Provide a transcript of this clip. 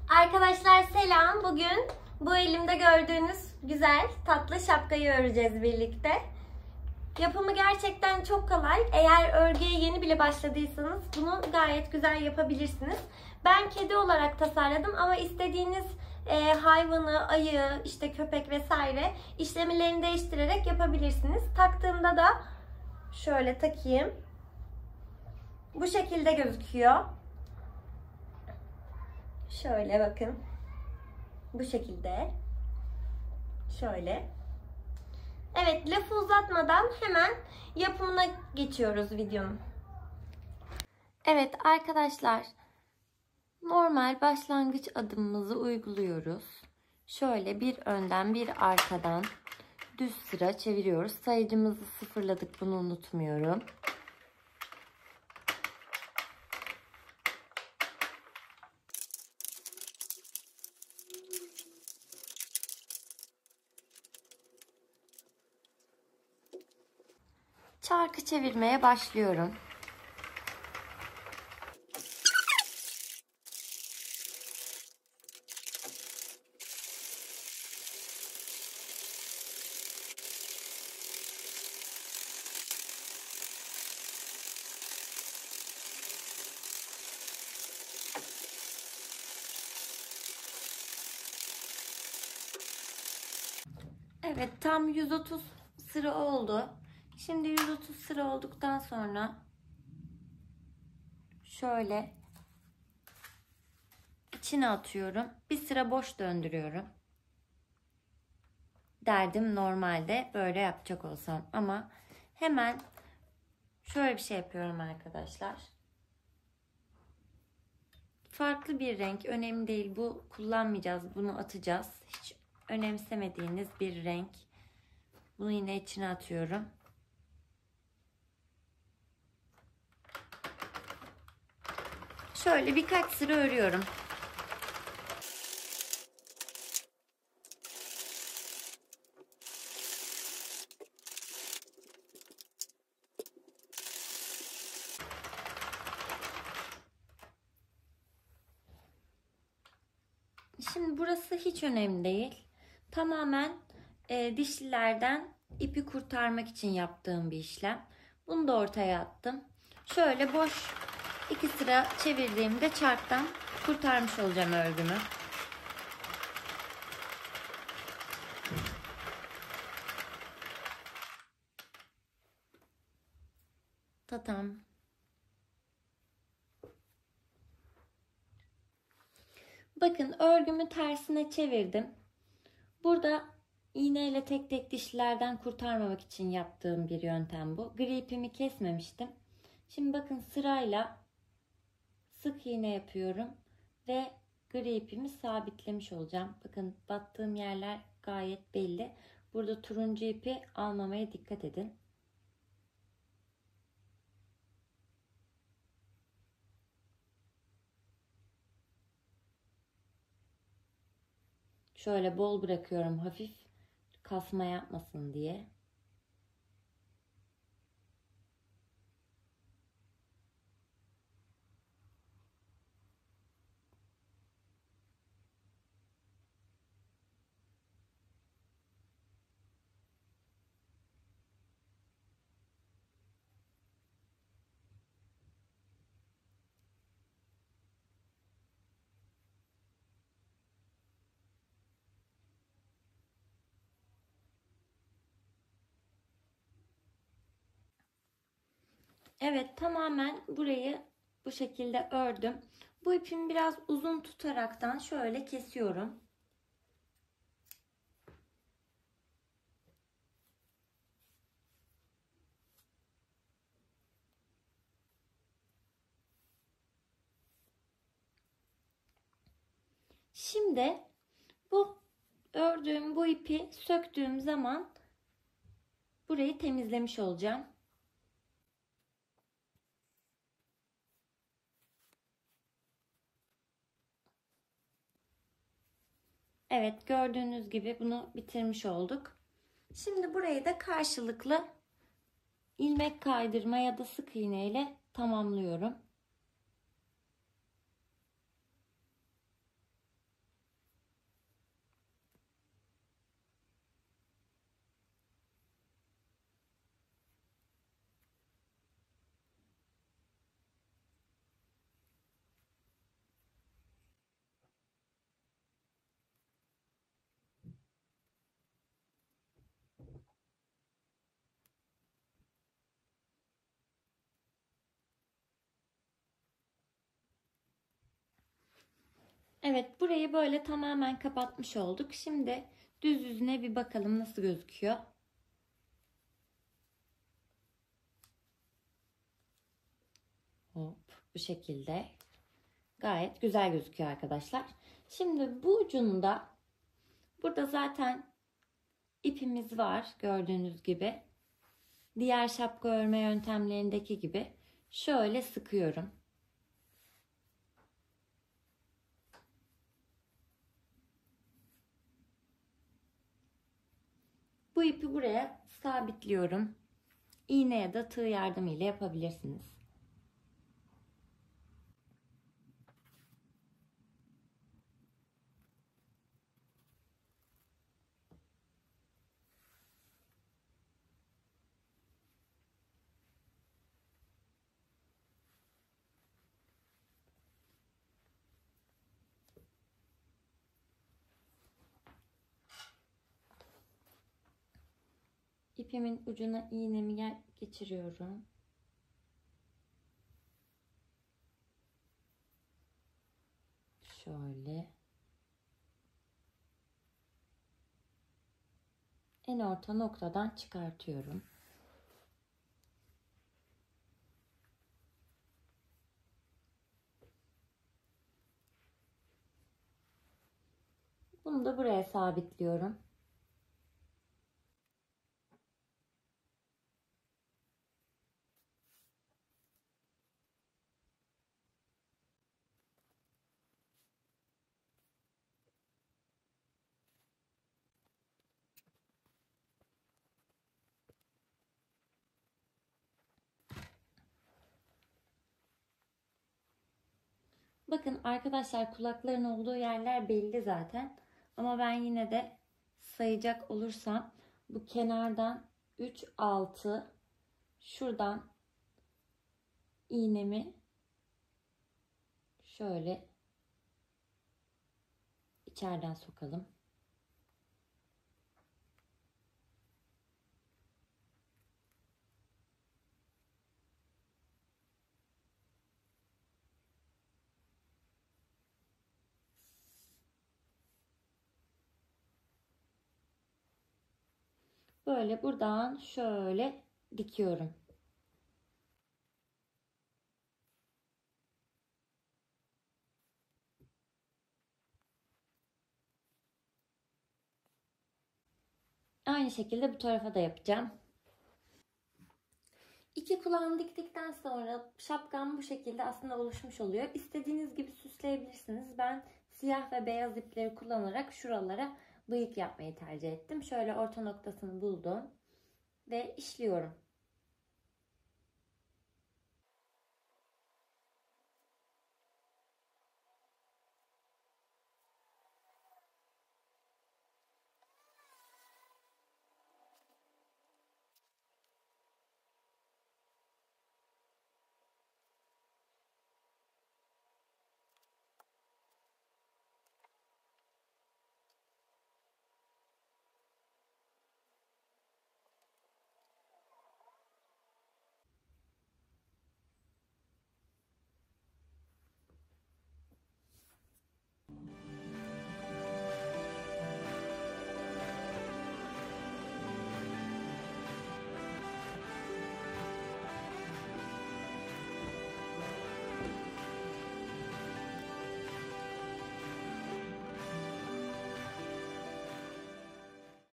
Arkadaşlar selam. Bugün bu elimde gördüğünüz güzel tatlı şapkayı öreceğiz birlikte. Yapımı gerçekten çok kolay. Eğer örgüye yeni bile başladıysanız bunu gayet güzel yapabilirsiniz. Ben kedi olarak tasarladım ama istediğiniz hayvanı, ayı, işte köpek vesaire işlemlerini değiştirerek yapabilirsiniz. Taktığımda da şöyle takayım. Bu şekilde gözüküyor. Şöyle bakın. Bu şekilde. Şöyle. Evet, lafı uzatmadan hemen yapımına geçiyoruz videonun. Evet arkadaşlar, normal başlangıç adımımızı uyguluyoruz. Şöyle bir önden bir arkadan düz sıra çeviriyoruz. Sayıcımızı sıfırladık, bunu unutmuyorum. Çarkı çevirmeye başlıyorum. Evet, tam 130 sıra oldu. Şimdi 130 sıra olduktan sonra şöyle içine atıyorum. Bir sıra boş döndürüyorum. Derdim normalde böyle yapacak olsam ama hemen şöyle bir şey yapıyorum arkadaşlar. Farklı bir renk, önemli değil. Bu kullanmayacağız, bunu atacağız. Hiç önemsemediğiniz bir renk. Bunu yine içine atıyorum. Şöyle birkaç sıra örüyorum. Şimdi burası hiç önemli değil. Tamamen dişlilerden ipi kurtarmak için yaptığım bir işlem. Bunu da ortaya attım. Şöyle boş iki sıra çevirdiğimde çarktan kurtarmış olacağım örgümü. Tatam. Bakın örgümü tersine çevirdim. Burada iğneyle tek tek dişlilerden kurtarmamak için yaptığım bir yöntem bu. Gri ipimi kesmemiştim. Şimdi bakın sırayla sık iğne yapıyorum ve gri ipimi sabitlemiş olacağım. Bakın battığım yerler gayet belli. Burada turuncu ipi almamaya dikkat edin. Şöyle bol bırakıyorum, hafif kasma yapmasın diye. Evet, tamamen burayı bu şekilde ördüm. Bu ipimi biraz uzun tutaraktan şöyle kesiyorum. Şimdi bu ördüğüm bu ipi söktüğüm zaman burayı temizlemiş olacağım. Evet, gördüğünüz gibi bunu bitirmiş olduk. Şimdi burayı da karşılıklı ilmek kaydırma ya da sık iğne ile tamamlıyorum. Evet, burayı böyle tamamen kapatmış olduk. Şimdi düz yüzüne bir bakalım nasıl gözüküyor. Hop, bu şekilde. Gayet güzel gözüküyor arkadaşlar. Şimdi bu ucunda, burada zaten ipimiz var gördüğünüz gibi. Diğer şapka örme yöntemlerindeki gibi şöyle sıkıyorum. Bu ipi buraya sabitliyorum. İğne ya da tığ yardımıyla yapabilirsiniz. İpimin ucuna iğnemi geçiriyorum. Şöyle. En orta noktadan çıkartıyorum. Bunu da buraya sabitliyorum. Bakın arkadaşlar, kulakların olduğu yerler belli zaten. Ama ben yine de sayacak olursam bu kenardan 3, 6, şuradan iğnemi şöyle içeriden sokalım. Böyle buradan şöyle dikiyorum. Aynı şekilde bu tarafa da yapacağım. İki kulağımı diktikten sonra şapkam bu şekilde aslında oluşmuş oluyor. İstediğiniz gibi süsleyebilirsiniz. Ben siyah ve beyaz ipleri kullanarak şuralara bıyık yapmayı tercih ettim. Şöyle orta noktasını buldum ve işliyorum.